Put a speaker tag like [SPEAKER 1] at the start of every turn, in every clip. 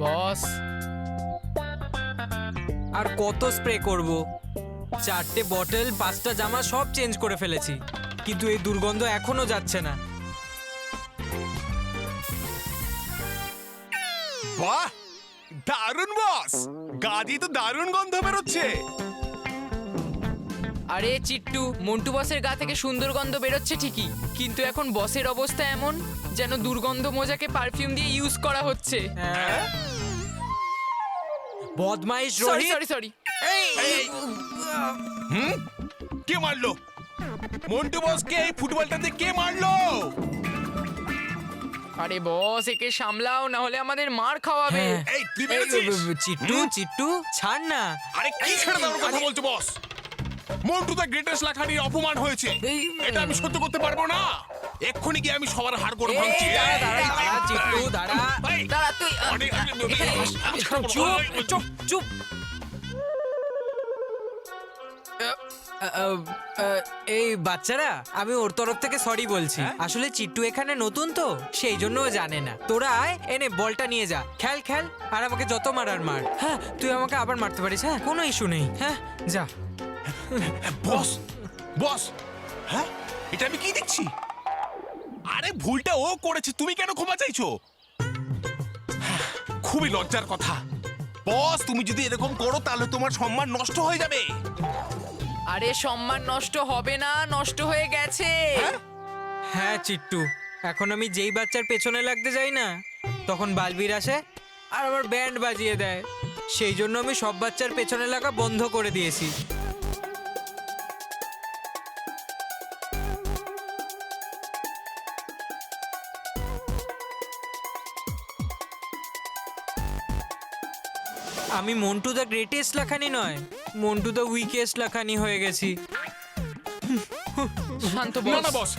[SPEAKER 1] বস,
[SPEAKER 2] আর কত স্প্রে করব? 4টে বটল 5টা জামা সব চেঞ্জ করে ফেলেছি, কিন্তু এই দুর্গন্ধ এখনো যাচ্ছে না।
[SPEAKER 3] বাহ, দারুণ বস, গাজি তো দারুণ গন্ধ বেরোচ্ছে।
[SPEAKER 1] আরে চিট্টু, মন্টু বসের গা থেকে সুন্দর গন্ধ বেরোচ্ছে ঠিকই, কিন্তু এখন বসের অবস্থা এমন যেন দুর্গন্ধ মোজাকে পারফিউম দিয়ে ইউজ করা হচ্ছে।
[SPEAKER 2] বদমাইশ
[SPEAKER 1] সরি
[SPEAKER 2] রোহিত।
[SPEAKER 1] Sorry sorry.
[SPEAKER 3] কে মারলো? মন্টু বসকে এই ফুটবলটাতে কে মারলো?
[SPEAKER 1] আরে বস, একে সামলাও, না হলে আমাদের মার খাওয়াবে।
[SPEAKER 2] হ্যাঁ।
[SPEAKER 3] এই তুই মেরেছিস?
[SPEAKER 2] চিট্টু চিট্টু ছাড় না।
[SPEAKER 3] আরে কি ছেড়ে দেওয়ার কথা বলছো বস? মন্টু দা গ্রেটেস্ট লাখানির অপমান হয়েছে, এটা আমি সহ্য করতে পারবো না। এক্ষুনি গিয়ে আমি সবার হাড় করে ভাঙছি।
[SPEAKER 2] দাঁড়া, দাঁড়া, দাঁড়া, চিট্টু, দাঁড়া।
[SPEAKER 1] দাঁড়া তুই, এখানে বস।
[SPEAKER 2] চুপ চুপ। এই বাচ্চারা, আমি ওর তরফ থেকে সরি বলছি। আসলে চিট্টু এখানে নতুন তো, সেই জন্য ও জানে না। তোরা আয়, এনে বলটা নিয়ে যা, খেল খেল, আর আমাকে যত মারার মার। হ্যাঁ, তুই আমাকে আবার মারতে পারিস, হ্যাঁ, কোনো ইস্যু নেই। হ্যাঁ, যা।
[SPEAKER 3] বস, বস, হ্যাঁ, এটা আমি কি দেখছি? আরে ভুলটা ও করেছে, তুমি কেন ক্ষমা চাইছো? খুবই লজ্জার কথা বস, তুমি যদি এরকম করো তাহলে তোমার সম্মান নষ্ট হয়ে যাবে।
[SPEAKER 1] আরে সম্মান নষ্ট হবে না, নষ্ট হয়ে গেছে।
[SPEAKER 2] হ্যাঁ চিট্টু, এখন আমি যেই বাচ্চার পেছনে লাগতে যাই না, তখন বালবীর আসে আর আমার ব্যান্ড বাজিয়ে দেয়। সেই জন্য আমি সব বাচ্চার পেছনে লাগা বন্ধ করে দিয়েছি। আমি মন্টু দ্য গ্রেটেস্ট লাখানি নয়, মন্টু দ্য উইকেস্ট লাখানি হয়ে গেছি।
[SPEAKER 1] শান্ত
[SPEAKER 3] না না
[SPEAKER 1] বস।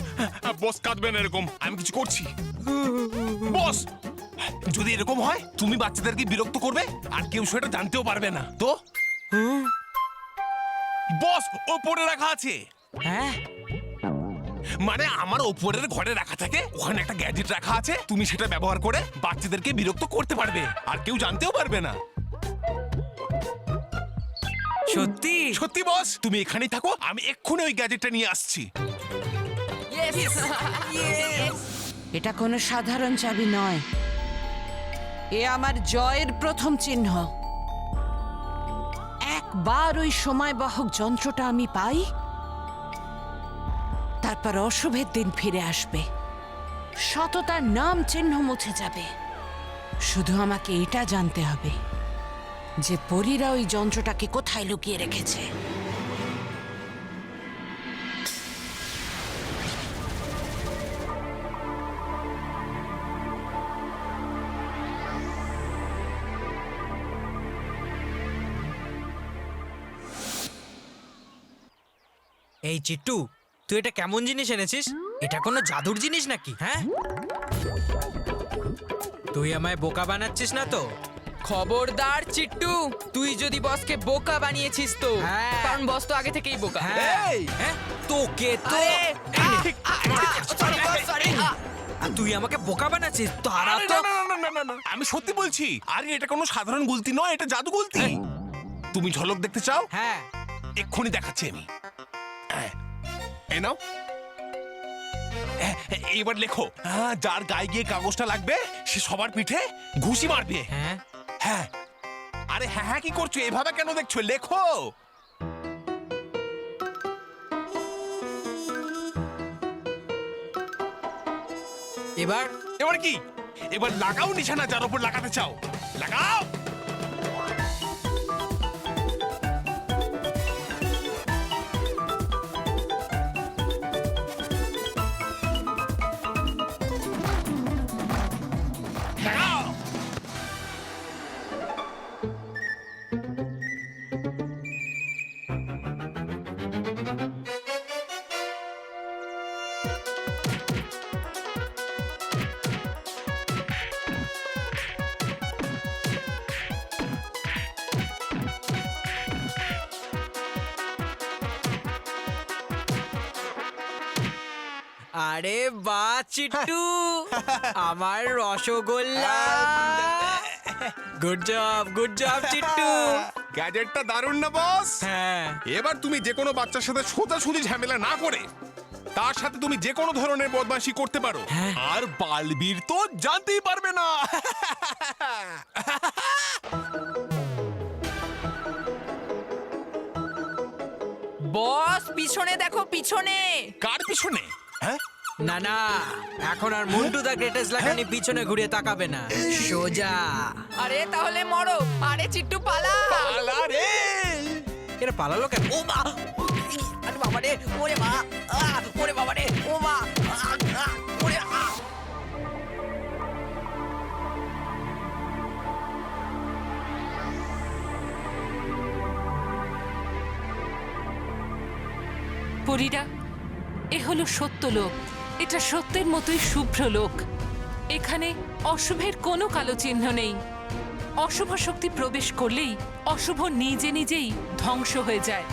[SPEAKER 3] বস, বস কাঁদবেন এরকম, আমি কিছু করছি। বস, যদি এরকম হয় তুমি বাচ্চাদেরকে বিরক্ত করবে আর কেউ সেটা জানতেও পারবে না তো। বস, ওপরে রাখা আছে।
[SPEAKER 2] হ্যাঁ,
[SPEAKER 3] মানে আমার ওপরের ঘরে রাখা থাকে, ওখানে একটা গ্যাজেট রাখা আছে, তুমি সেটা ব্যবহার করে বাচ্চাদেরকে বিরক্ত করতে পারবে আর কেউ জানতেও পারবে না।
[SPEAKER 2] সত্যি?
[SPEAKER 3] সত্যি বস, তুমি এখানেই থাকো, আমি এক্ষুনি ওই গ্যাজেটটা নিয়ে আসছি।
[SPEAKER 4] এটা কোনো সাধারণ চাবি নয়, এ আমার জয়ের প্রথম চিহ্ন। একবার ওই সময়বাহক যন্ত্রটা আমি পাই, তারপর অশুভের দিন ফিরে আসবে, সততার নাম চিহ্ন মুছে যাবে। শুধু আমাকে এটা জানতে হবে যে পরীরা ওই যন্ত্রটাকে কোথায় লুকিয়ে রেখেছে।
[SPEAKER 2] এই চিট্টু, তুই এটা কেমন জিনিস এনেছিস? এটা কোনো জাদুর জিনিস নাকি? হ্যাঁ, তুই আমায় বোকা বানাচ্ছিস না তো?
[SPEAKER 1] খবরদার চিট্টু, তুই যদি বসকে বোকা বানিয়েছিস তো,
[SPEAKER 2] হ্যাঁ।
[SPEAKER 1] কারণ বস তো আগে থেকেই বোকা।
[SPEAKER 2] হ্যাঁ, হ্যাঁ, তোকে তো আর তুই আমাকে বোকা বানাচ্ছিস? তারা
[SPEAKER 3] আরে
[SPEAKER 2] তো
[SPEAKER 3] না, না, না, না, না, না, আমি সত্যি বলছি। আরে এটা কোনো সাধারণ গুলতি নয়, এটা জাদু গুলতি। তুমি ঝলক দেখতে চাও?
[SPEAKER 2] হ্যাঁ,
[SPEAKER 3] এক্ষুনি দেখাচ্ছি আমি। এই নাও। এইবার লেখো, যার গায়ে গিয়ে কাগজটা লাগবে সে সবার পিঠে ঘুষি মারবে।
[SPEAKER 2] হ্যাঁ,
[SPEAKER 3] হ্যাঁ। আরে হ্যাঁ হ্যাঁ কি করছো, এভাবে কেন দেখছো? লেখো।
[SPEAKER 2] এবার
[SPEAKER 3] এবার কি? এবার লাগাও নিশানা যার উপর লাগাতে চাও, লাগাও। লাগাও।
[SPEAKER 2] আরে বাহ চিট্টু, আমার রসগোল্লা। Good job Chittu.
[SPEAKER 3] গ্যাজেটটা দারুণ না বস?
[SPEAKER 2] হ্যাঁ,
[SPEAKER 3] এবার তুমি যে কোনো বাচ্চার সাথে সোজাসুজি ঝামেলা না করে তার সাথে তুমি যে কোনো ধরনের বদমাশি করতে পারো, আর বালবীর তো জানতেই পারবে না।
[SPEAKER 1] বস পিছনে দেখো, পিছনে।
[SPEAKER 3] কার পিছনে? হ্যাঁ,
[SPEAKER 2] না না, এখন আর মন্টু দা গ্রেটেস্ট লাগানি পিছনে ঘুরে তাকাবে না, সোজা।
[SPEAKER 1] আরে তাহলে মরো। আরে চিট্টু পালা।
[SPEAKER 3] পালা রে।
[SPEAKER 2] এরা পালালো কেন?
[SPEAKER 5] ও মা, আরে বাবা রে, ওরে মা, ওরে বাবা রে, ও মা, ওরে
[SPEAKER 6] পরীরা, এ হলো সত্য লোক। এটা সত্যের মতোই শুভ্র লোক। এখানে অশুভের কোনো কালো চিহ্ন নেই। অশুভ শক্তি প্রবেশ করলেই অশুভ নিজে নিজেই ধ্বংস হয়ে যায়।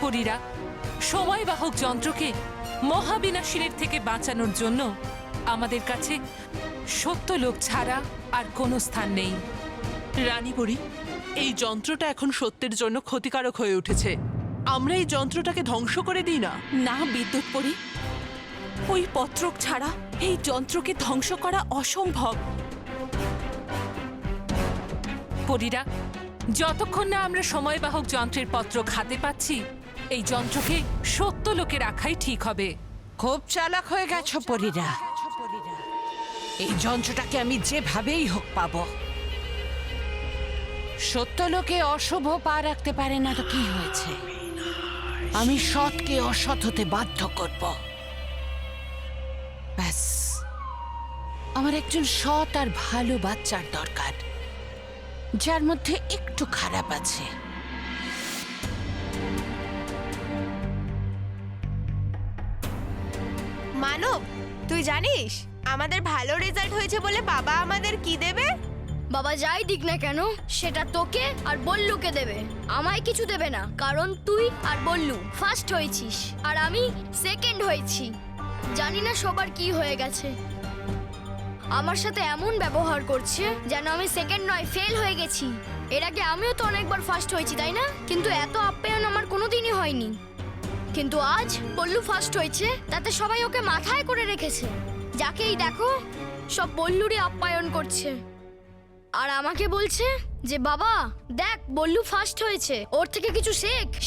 [SPEAKER 6] পরীরা, সময়বাহক যন্ত্রকে মহাবিনাশীর থেকে বাঁচানোর জন্য আমাদের কাছে সত্য লোক ছাড়া আর কোনো স্থান নেই।
[SPEAKER 7] রানী পরি, এই যন্ত্রটা এখন সত্যের জন্য ক্ষতিকারক হয়ে উঠেছে। আমরা এই যন্ত্রটাকে ধ্বংস করে দিই না।
[SPEAKER 8] না বিদ্যুৎ পরি, ওই পত্রক ছাড়া এই যন্ত্রকে ধ্বংস করা অসম্ভব।
[SPEAKER 6] পরীরা, যতক্ষণ না আমরা সময়বাহক যন্ত্রের পত্রক হাতে পাচ্ছি, এই যন্ত্রকে সত্য লোকে রাখাই ঠিক হবে।
[SPEAKER 4] খুব চালাক হয়ে গেছো পরীরা। এই যন্ত্রটাকে আমি যেভাবেই হোক পাবো। সত্য লোকে অশুভ পা রাখতে পারে না তো কি হয়েছে? আমি সৎকে অসৎ হতে বাধ্য করব। ব্যাস, আমার একজন সৎ আর ভালো বাচ্চার দরকার, যার মধ্যে একটু খারাপ আছে।
[SPEAKER 9] মানব, তুই জানিস আমাদের ভালো রেজাল্ট হয়েছে বলে বাবা আমাদের কি দেবে?
[SPEAKER 10] বাবা যাই দিক না কেন সেটা তোকে আর বল্লুকে দেবে, আমায় কিছু দেবে না, কারণ তুই আর বল্লু ফার্স্ট হয়েছিস আর আমি সেকেন্ড হয়েছি। জানি না সবার কি হয়ে গেছে, আমার সাথে এমন ব্যবহার করছে যেন আমি সেকেন্ড নয় ফেল হয়ে গেছি। এর আগে আমিও তো অনেকবার ফার্স্ট হয়েছি, তাই না? কিন্তু এত আপ্যায়ন আমার কোনোদিনই হয়নি। কিন্তু আজ বল্লু ফার্স্ট হয়েছে, তাতে সবাই ওকে মাথায় করে রেখেছে। যাকেই দেখো সব বল্লুরই আপ্যায়ন করছে, আর আমাকে বলছে যে বাবা দেখ বল্লু ফার্স্ট হয়েছে, ওর থেকে কিছু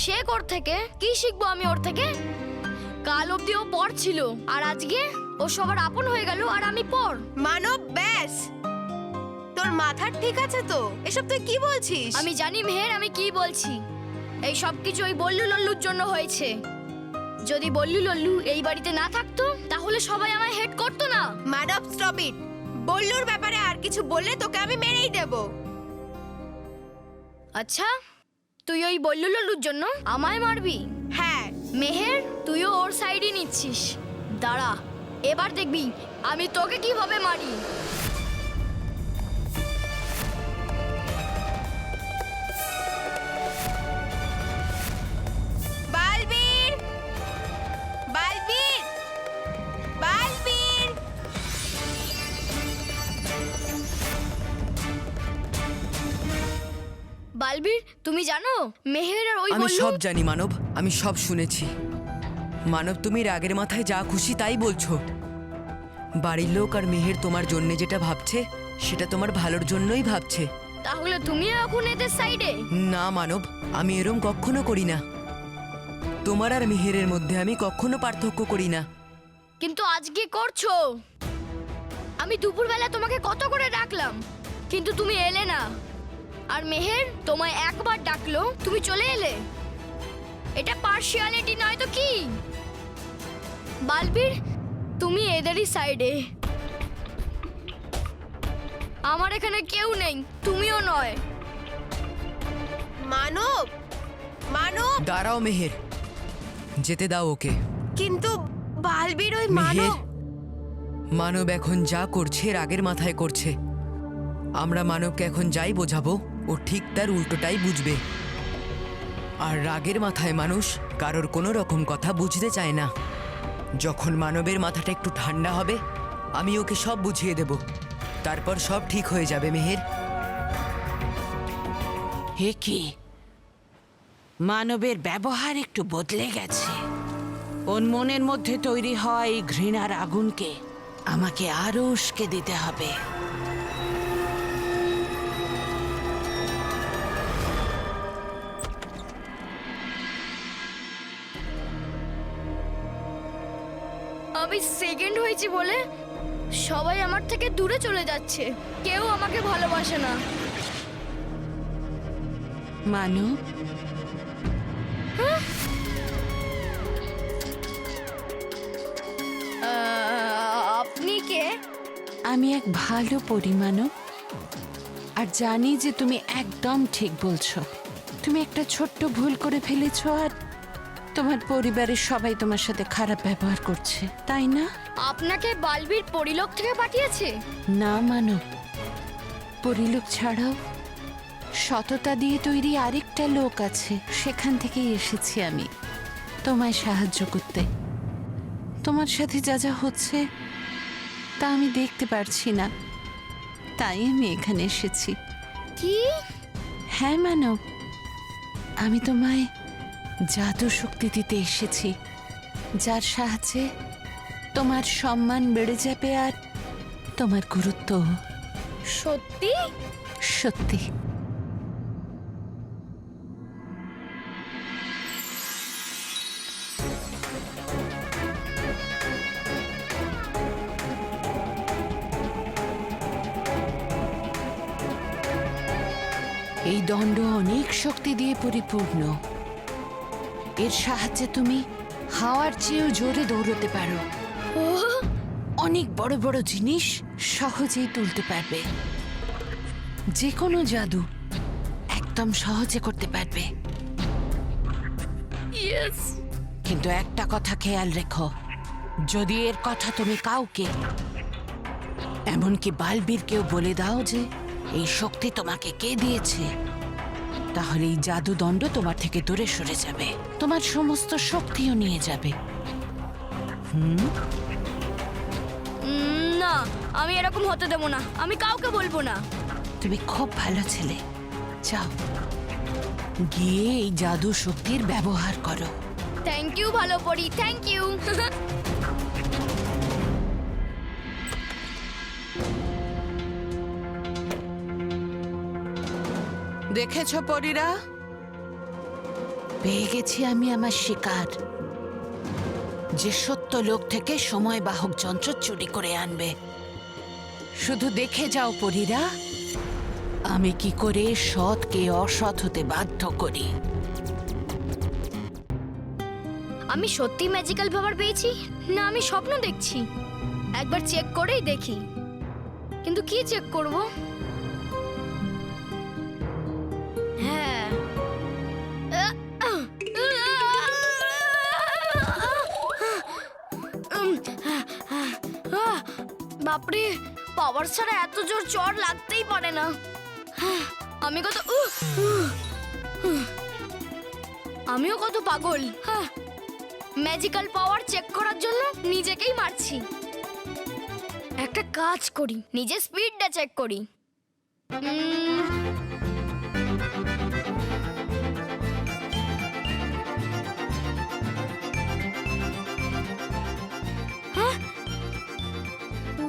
[SPEAKER 10] শেখ ওর থেকে। কি শিখবো আমি ওর থেকে? কাল অব্দি ও পর ছিল, আর আজকে ও সবার আপন হয়ে গেল আর আমি পর।
[SPEAKER 9] মানব, ব্যাস, তোর মাথা ঠিক আছে তো? এসব তুই কি বলছিস?
[SPEAKER 10] আমি জানি মেহের, আমি কি বলছি। এই সব কিছু ওই বল্লু লল্লুর জন্য হয়েছে। যদি বল্লু লল্লু এই বাড়িতে না থাকতো তাহলে সবাই আমায় হেড করতো না।
[SPEAKER 9] মানব, স্টপ ইট। বল্লুর ব্যাপারে আর কিছু বললে তোকে আমি মেরেই দেব।
[SPEAKER 10] আচ্ছা, তুই ওই বল্লু লল্লুর জন্য আমায় মারবি?
[SPEAKER 9] হ্যাঁ।
[SPEAKER 10] মেহের, তুইও ওর সাইডই নিচ্ছিস। দাঁড়া, এবার দেখবি আমি তোকে কিভাবে মারি।
[SPEAKER 9] বালবীর, বালবীর, বালবীর।
[SPEAKER 10] বালবীর, তুমি জানো মেহের আর ওই
[SPEAKER 5] আমি
[SPEAKER 10] বল্লু?
[SPEAKER 5] সব জানি মানব, আমি সব শুনেছি। মানব, তুমি রাগের মাথায় যা খুশি তাই বলছো। বাড়ির লোক আর মেহের তোমার জন্য যেটা ভাবছে সেটা তোমার ভালোর জন্যই ভাবছে।
[SPEAKER 10] তাহলে তুমিও এখন এদের সাইডে?
[SPEAKER 5] না মানব, আমি এরম কখনো করি না। তোমার আর মেহেরের মধ্যে আমি কখনো পার্থক্য করি না।
[SPEAKER 10] কিন্তু আজকে করছো। আমি দুপুরবেলা তোমাকে কত করে ডাকলাম, কিন্তু তুমি এলে না। আর মেহের তোমায় একবার ডাকলো, তুমি চলে এলে। এটা পার্শিয়ালিটি নয় তো কি? বালবীর, তুমি এদেরই সাইডে। আমার এখানে কেউ নেই, তুমিও নয়।
[SPEAKER 9] মানব, মানব।
[SPEAKER 5] দাঁড়াও মেহের, যেতে দাও ওকে।
[SPEAKER 9] কিন্তু বালবীর, ওই
[SPEAKER 5] মেহের,
[SPEAKER 9] মানব।
[SPEAKER 5] মানব এখন যা করছে রাগের মাথায় করছে। আমরা মানবকে এখন যাই বোঝাবো, ও ঠিক তার উল্টোটাই বুঝবে। আর রাগের মাথায় মানুষ কারোর কোনো রকম কথা বুঝতে চায় না। যখন মানবের মাথাটা একটু ঠান্ডা হবে আমি ওকে সব বুঝিয়ে দেব, তারপর সব ঠিক হয়ে যাবে মেহের।
[SPEAKER 4] হে কি মানবের ব্যবহার একটু বদলে গেছে। ওর মনের মধ্যে তৈরি হয় এই ঘৃণার আগুনকে আমাকে আরো উস্কে দিতে হবে।
[SPEAKER 10] আমি সেকেন্ড হয়েছি বলে সবাই আমার থেকে দূরে চলে যাচ্ছে, কেউ আমাকে ভালোবাসে না।
[SPEAKER 4] মানব,
[SPEAKER 10] আপনি কে?
[SPEAKER 4] আমি এক ভালো পরিমাণব আর জানি যে তুমি একদম ঠিক বলছো। তুমি একটা ছোট্ট ভুল করে ফেলেছো আর তোমার পরিবারের সবাই তোমার সাথে খারাপ ব্যবহার করছে, তাই না?
[SPEAKER 10] আপনাকে বালবির পরিলোক থেকে পাঠিয়েছে?
[SPEAKER 4] না মানব, পরিলোক ছাড়াও সততা দিয়ে তৈরি আরেকটা লোক আছে, সেখান থেকেই এসেছি আমি তোমায় সাহায্য করতে। তোমার সাথে যা যা হচ্ছে তা আমি দেখতে পারছি না, তাই আমি এখানে এসেছি।
[SPEAKER 10] কি?
[SPEAKER 4] হ্যাঁ মানব, আমি তোমায় জাদু শক্তি দিতে এসেছি, যার সাহায্যে তোমার সম্মান বেড়ে যাবে আর তোমার গুরুত্ব।
[SPEAKER 10] সত্যি?
[SPEAKER 4] সত্যি। এই দণ্ড অনেক শক্তি দিয়ে পরিপূর্ণ। এর সাহায্যে তুমি হাওয়ার চেয়েও জোরে দৌড়তে পারো, অনেক বড় বড় জিনিস সহজেই তুলতে পারবে, যে কোনো জাদু একদম সহজে করতে পারবে।
[SPEAKER 10] ইয়েস।
[SPEAKER 4] কিন্তু একটা কথা খেয়াল রেখো, যদি এর কথা তুমি কাউকে, এমনকি বালবীরকেও বলে দাও যে এই শক্তি তোমাকে কে দিয়েছে, তাহলে এই জাদুদণ্ড তোমার থেকে দূরে সরে যাবে, তোমার সমস্ত শক্তিও নিয়ে যাবে।
[SPEAKER 10] না, আমি এরকম হতে দেবো না, আমি কাউকে বলবো না।
[SPEAKER 4] তুমি খুব ভালো ছেলে, যাও গিয়ে এই জাদু শক্তির ব্যবহার করো।
[SPEAKER 10] থ্যাংক ইউ ভালো পড়ি, থ্যাংক ইউ।
[SPEAKER 4] দেখেছো পরীরা, পেয়ে গেছি আমি আমার শিকার, যে সত্য লোক থেকে সময় বাহক যন্ত্র চুরি করে আনবে। শুধু দেখে যাও পরীরা, আমি কি করে সৎকে অসৎ হতে বাধ্য করি।
[SPEAKER 10] আমি সত্যি ম্যাজিক্যাল পাওয়ার পেয়েছি না আমি স্বপ্ন দেখছি? একবার চেক করেই দেখি। কিন্তু কি চেক করব? হ্যাঁ, বাপরে, পাওয়ার ছাড়া এত জোর চড় লাগতেই পারে না। আমি কত আমিও কত পাগল। ম্যাজিক্যাল পাওয়ার চেক করার জন্য নিজেকেই মারছি। একটা কাজ করি, নিজের স্পিডটা চেক করি।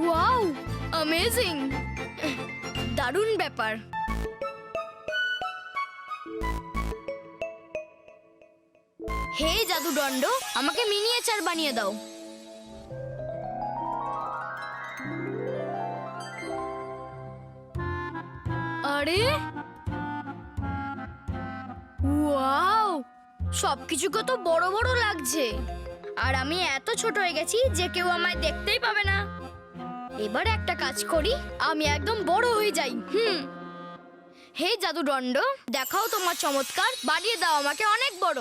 [SPEAKER 10] ওয়াও, অ্যামেজিং, দারুণ ব্যাপার। হে জাদুদণ্ড, আমাকে মিনিয়েচার বানিয়ে দাও। আরে ওয়াও, সবকিছু কত বড় বড় লাগছে, আর আমি এত ছোট হয়ে গেছি যে কেউ আমায় দেখতেই পাবে না। এবার একটা কাজ করি, আমি একদম বড় হয়ে যাই। হে জাদুদণ্ড, দেখাও তোমার চমৎকার, বাড়িয়ে দাও আমাকে অনেক বড়।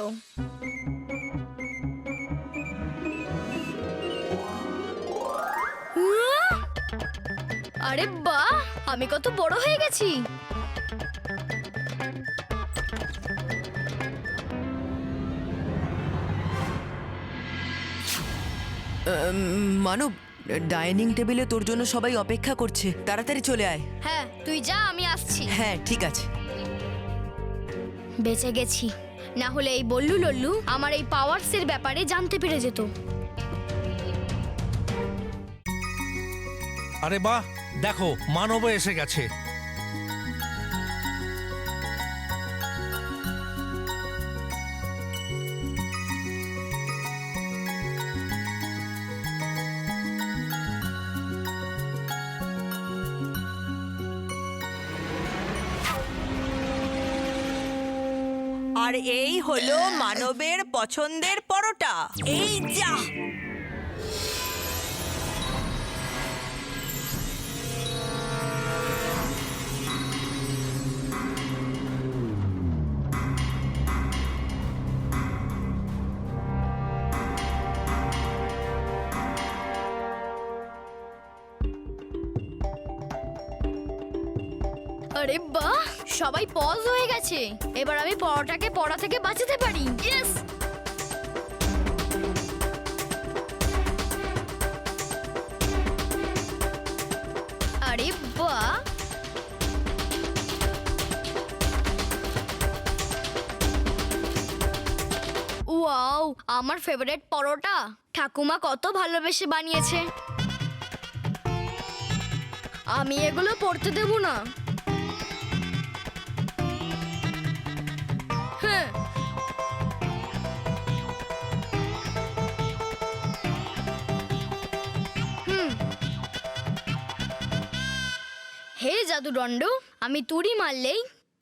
[SPEAKER 10] আরে বাহ, আমি কত বড় হয়ে গেছি।
[SPEAKER 5] মানব, ডাইনিং টেবিলে তোর জন্য সবাই অপেক্ষা করছে, তাড়াতাড়ি চলে আয়।
[SPEAKER 10] হ্যাঁ তুই যা, আমি আসছি।
[SPEAKER 5] হ্যাঁ ঠিক আছে।
[SPEAKER 10] বেঁচে গেছি, না হলে এই বল্লু লল্লু আমার এই পাওয়ারসের ব্যাপারে জানতে পেরে যেত।
[SPEAKER 11] আরে বাহ, দেখো মানবও এসে গেছে।
[SPEAKER 8] আর এই হলো মানবের পছন্দের পরোটা। এই যা।
[SPEAKER 10] আরে বাহ, সবাই পজ হয়ে গেছে। এবার আমি পরোটাকে পড়া থেকে বাঁচাতে পারি। ইয়েস। আরে বাহ, ওয়াও, আমার ফেভারিট পরোটা। ঠাকুমা কত ভালোবেসে বানিয়েছে। আমি এগুলো পড়তে দেব না। হ্যাঁ, হে জাদুদণ্ড, আমি তুড়ি মারলেই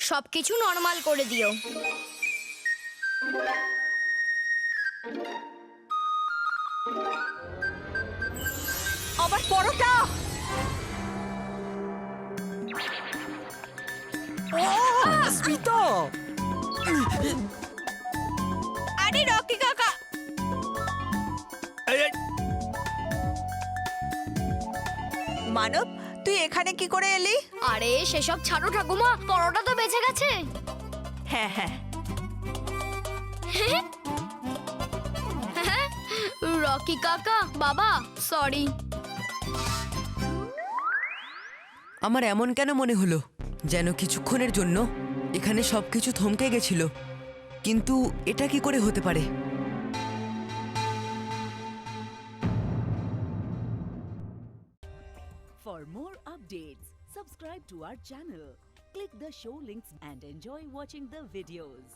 [SPEAKER 10] সবকিছু নর্মাল করে দিও।
[SPEAKER 8] আবার পরোটা।
[SPEAKER 2] স্মিতা,
[SPEAKER 8] আরে রকি কাকা, মানব তুই এখানে কি করে এলি?
[SPEAKER 10] আরে সেসব ছাড়ো ঠাকুমা, পরোটা তো বেঁচে গেছে।
[SPEAKER 8] হ্যাঁ হ্যাঁ,
[SPEAKER 10] রকি কাকা, বাবা সরি।
[SPEAKER 5] আমার এমন কেন মনে হলো যেন কিছুক্ষণের জন্য এখানে সবকিছু থমকে গেছিল, কিন্তু এটা কি করে হতে পারে?
[SPEAKER 12] For more updates, subscribe to our channel, click the show links and enjoy watching the videos.